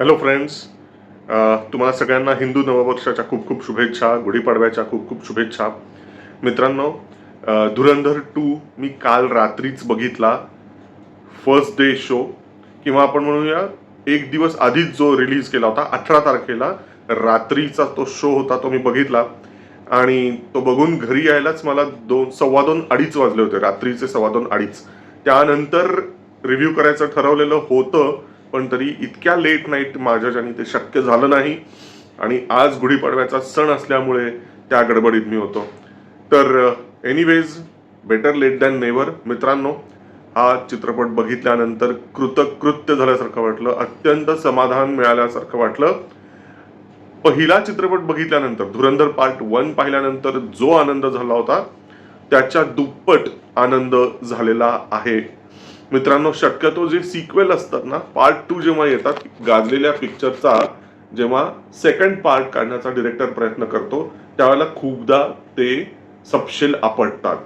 Hello friends, तुम्हाला सगळ्यांना हिंदू नववर्षाच्या खूप खूप शुभेच्छा, गुढीपाडव्याच्या खूप खूप शुभेच्छा. मित्रांनो, धुरंधर 2 मी काल रात्रीच बघितला. फर्स्ट डे शो, किंवा आपण म्हणूया एक दिवस आधीच जो रिलीज केला होता 18 तारखेला रात्रीचा तो शो होता, तो मी बघितला. आणि तो बघून घरी यायलाच मला 2, 2:15, 2:30 वाजले होते, रात्रीचे 2:15, 2:30. त्यानंतर रिव्ह्यू करायचं ठरवलेलं होतं, पण तरी इतक्या लेट नाईट माझ्याच्यानी ते शक्य झालं नाही. आणि आज गुढीपाडव्याचा सण असल्यामुळे त्या गडबडीत मी होतो. तर anyways, better late than never. मित्रांनो, हा चित्रपट बघितल्यानंतर कृतकृत्य झाल्यासारखं वाटलं, अत्यंत समाधान मिळाल्यासारखं वाटलं. पहिला चित्रपट बघितल्यानंतर, धुरंधर पार्ट 1 पाहिल्यानंतर जो आनंद झाला होता त्याच्या दुप्पट आनंद झालेला आहे. मित्रांनो, शक्यतो जे सिक्वेल असतात ना, पार्ट 2 जेव्हा येतात, गाजलेल्या पिक्चरचा जेव्हा सेकंड पार्ट काढण्याचा डिरेक्टर प्रयत्न करतो, त्यावेळेला खूपदा ते सपशेल आपटतात.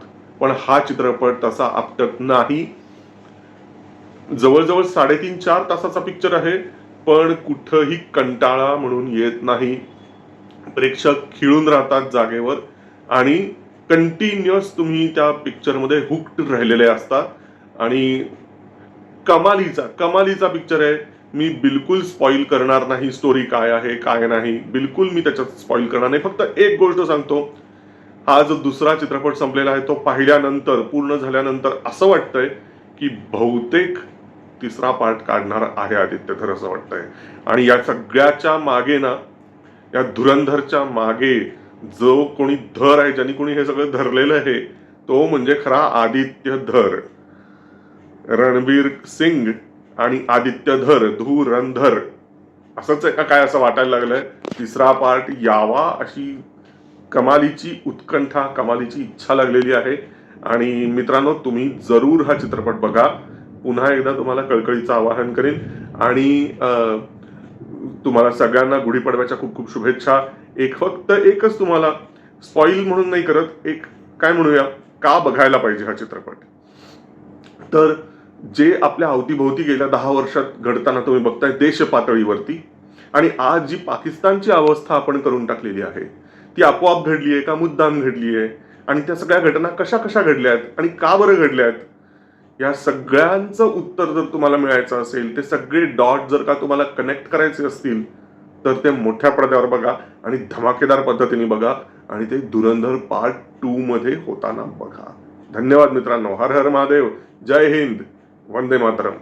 पण हा चित्रपट तसा आपटत नाही. जवळजवळ 3.5-4 तासाचा पिक्चर आहे, पण कुठंही कंटाळा म्हणून येत नाही. प्रेक्षक खिळून राहतात जागेवर आणि कंटिन्युअस तुम्ही त्या पिक्चरमध्ये हुक्ड राहिलेले असतात. आणि कमालीचा पिक्चर आहे. मी बिलकुल स्पॉइल करणार नाही स्टोरी काय आहे काय नाही, बिलकुल मी त्याच्यात स्पॉइल करणार नाही. फक्त एक गोष्ट सांगतो, हा जो दुसरा चित्रपट संपलेला आहे तो पाहिल्यानंतर, पूर्ण झाल्यानंतर असं वाटतंय की बहुतेक तिसरा पार्ट काढणार आहे आदित्यधर, असं वाटतंय. आणि या सगळ्याच्या मागे ना, या धुरंधरच्या मागे जो कोणी धर आहे, ज्यांनी कोणी हे सगळं धरलेलं आहे, तो म्हणजे खरा आदित्यधर. रणवीर सिंग आणि आदित्यधर, धुरंधर असंच आहे का काय, असं वाटायला लागलंय. तिसरा पार्ट यावा अशी कमालीची उत्कंठा, कमालीची इच्छा लागलेली आहे. आणि मित्रांनो, तुम्ही जरूर हा चित्रपट बघा. पुन्हा एकदा तुम्हाला कळकळीचं आवाहन करेन. आणि तुम्हाला सगळ्यांना गुढीपाडव्याच्या खूप खूप शुभेच्छा. फक्त एकच तुम्हाला स्पॉइल म्हणून नाही करत, एक काय म्हणूया, का बघायला पाहिजे हा चित्रपट. तर जे आपल्या अवतीभोवती गेल्या 10 वर्षात घडताना तुम्ही बघताय देश पातळीवरती, आणि आज जी पाकिस्तानची अवस्था आपण करून टाकलेली आहे, ती आपोआप घडली आहे का मुद्दाम घडली आहे, आणि त्या सगळ्या घटना कशा कशा घडल्यात आणि का बरं घडल्यात, या सगळ्यांचं उत्तर जर तुम्हाला मिळायचं असेल, ते सगळे डॉट जर का तुम्हाला कनेक्ट करायचे असतील, तर ते मोठ्या पडद्यावर बघा आणि धमाकेदार पद्धतीने बघा, आणि ते धुरंधर पार्ट 2 मध्ये होताना बघा. धन्यवाद मित्रांनो. हर हर महादेव. जय हिंद. वंदे मातरम.